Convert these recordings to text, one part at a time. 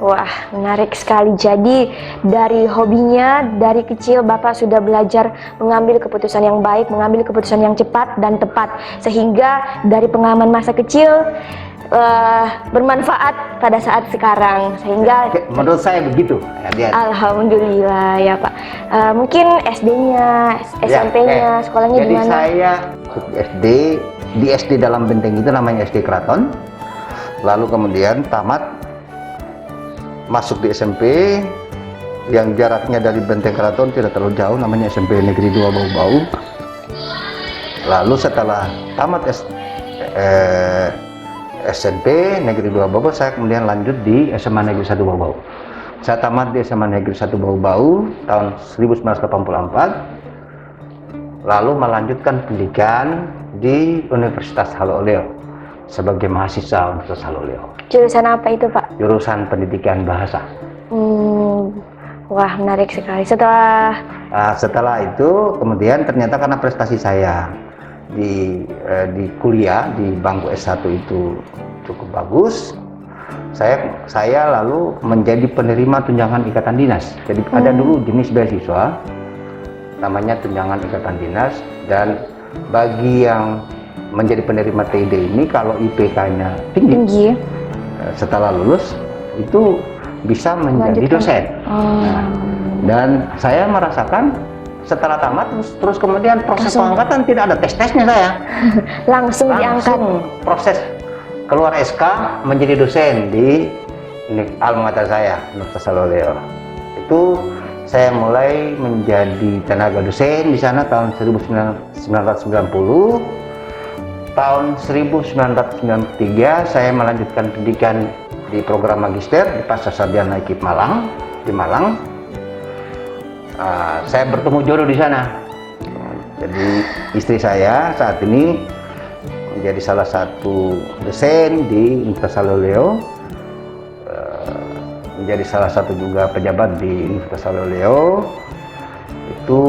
Wah, menarik sekali. Jadi dari hobinya, dari kecil Bapak sudah belajar mengambil keputusan yang baik, mengambil keputusan yang cepat dan tepat. Sehingga dari pengalaman masa kecil bermanfaat pada saat sekarang. Sehingga menurut saya begitu. Alhamdulillah ya Pak. Mungkin SD-nya, SMP-nya, sekolahnya di mana? Jadi saya SD, di SD dalam Benteng itu namanya SD Keraton. Lalu kemudian tamat, masuk di SMP yang jaraknya dari Benteng Keraton tidak terlalu jauh, namanya SMP Negeri 2 Bau-Bau. Lalu setelah tamat SMP Negeri 2 Bau-Bau, saya kemudian lanjut di SMA Negeri 1 Bau-Bau. Saya tamat di SMA Negeri 1 Bau-Bau tahun 1984, lalu melanjutkan pendidikan di Universitas Haloleo sebagai mahasiswa Universitas Haloleo. Jurusan apa itu Pak? Jurusan Pendidikan Bahasa. Wah, menarik sekali. Setelah itu kemudian ternyata karena prestasi saya di kuliah di bangku S1 itu cukup bagus, saya lalu menjadi penerima tunjangan ikatan dinas. Jadi ada dulu jenis beasiswa namanya tunjangan ikatan dinas, dan bagi yang menjadi penerima TID ini kalau IPK-nya tinggi, setelah lulus itu bisa menjadi dosen. Dan saya merasakan setelah tamat terus kemudian proses pengangkatan tidak ada tes-tesnya saya. langsung diangkat. Proses keluar SK menjadi dosen di alma mater saya, Universitas Haloleo. Itu saya mulai menjadi tenaga dosen di sana tahun 1990. Tahun 1993 saya melanjutkan pendidikan di program magister di Pascasarjana IKIP Malang, di Malang. Saya bertemu jodoh di sana. Jadi istri saya saat ini menjadi salah satu dosen di Universitas Haloleo, menjadi salah satu juga pejabat di Universitas Haloleo. Itu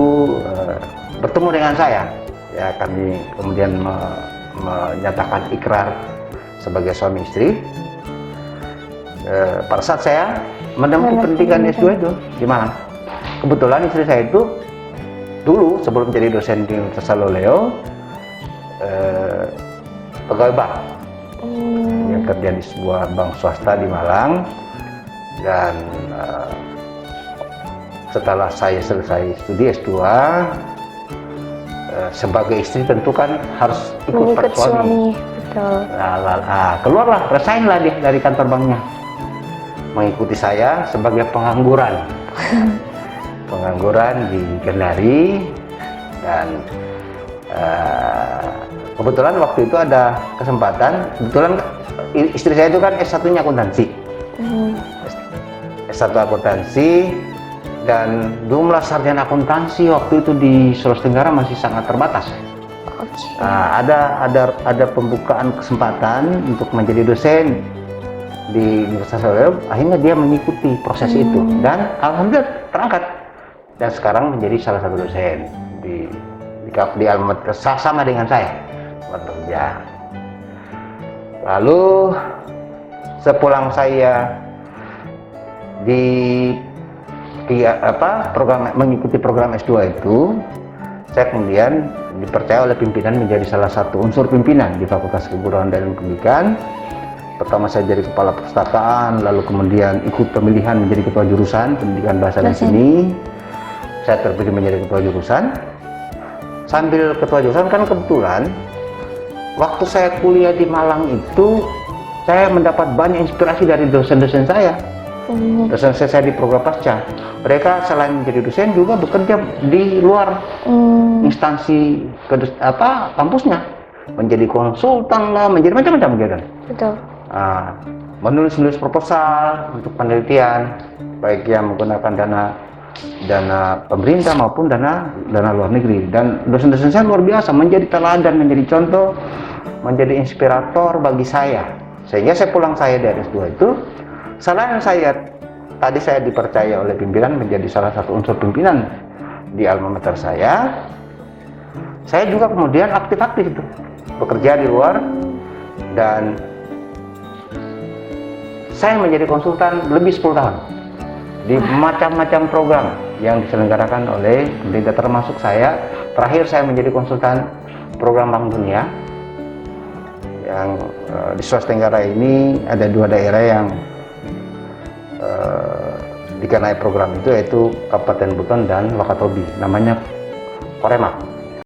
bertemu dengan saya. Ya, kami kemudian menyatakan ikrar sebagai suami istri. Pada saat saya menempuh pendidikan S2 itu di Malang, kebetulan istri saya itu dulu sebelum jadi dosen di Universitas Haloleo pegawai bank. Dia kerja di sebuah bank swasta di Malang, dan setelah saya selesai studi S2, sebagai istri tentu kan harus ikut suami. Betul. Keluarlah, resign-lah dia dari kantor banknya, mengikuti saya sebagai pengangguran. Pengangguran di Kendari. Dan kebetulan waktu itu ada kesempatan, kebetulan istri saya itu kan S1-nya akuntansi. S1 akuntansi, dan jumlah sarjana akuntansi waktu itu di Sulawesi Tenggara masih sangat terbatas. Ada pembukaan kesempatan untuk menjadi dosen di Universitas Haloleo, akhirnya dia mengikuti proses itu, dan alhamdulillah terangkat, dan sekarang menjadi salah satu dosen di alma mater sama dengan saya bekerja. Lalu sepulang saya mengikuti program S2 itu, saya kemudian dipercaya oleh pimpinan menjadi salah satu unsur pimpinan di Fakultas Keguruan dan Pendidikan. Pertama saya jadi kepala perpustakaan, lalu kemudian ikut pemilihan menjadi ketua jurusan pendidikan bahasa dan seni. Saya terpilih menjadi ketua jurusan. Sambil ketua jurusan kan kebetulan waktu saya kuliah di Malang itu saya mendapat banyak inspirasi dari dosen-dosen saya. Dosen saya di program pasca, mereka selain menjadi dosen juga bekerja di luar instansi kampusnya, menjadi konsultan lah, menjadi macam-macam kegiatan. Betul. Menulis proposal untuk penelitian, baik yang menggunakan dana pemerintah maupun dana luar negeri. Dan dosen-dosen saya luar biasa, menjadi teladan, menjadi contoh, menjadi inspirator bagi saya. Sehingga saya dari S2 itu, selain saya dipercaya oleh pimpinan menjadi salah satu unsur pimpinan di alma mater saya juga kemudian aktif bekerja di luar. Dan saya menjadi konsultan lebih 10 tahun di macam-macam program yang diselenggarakan oleh pemerintah, termasuk saya. Terakhir saya menjadi konsultan program Bank Dunia yang di Sulawesi Tenggara ini ada 2 daerah yang dikenai program itu, yaitu Kabupaten Buton dan Wakatobi, namanya Korema.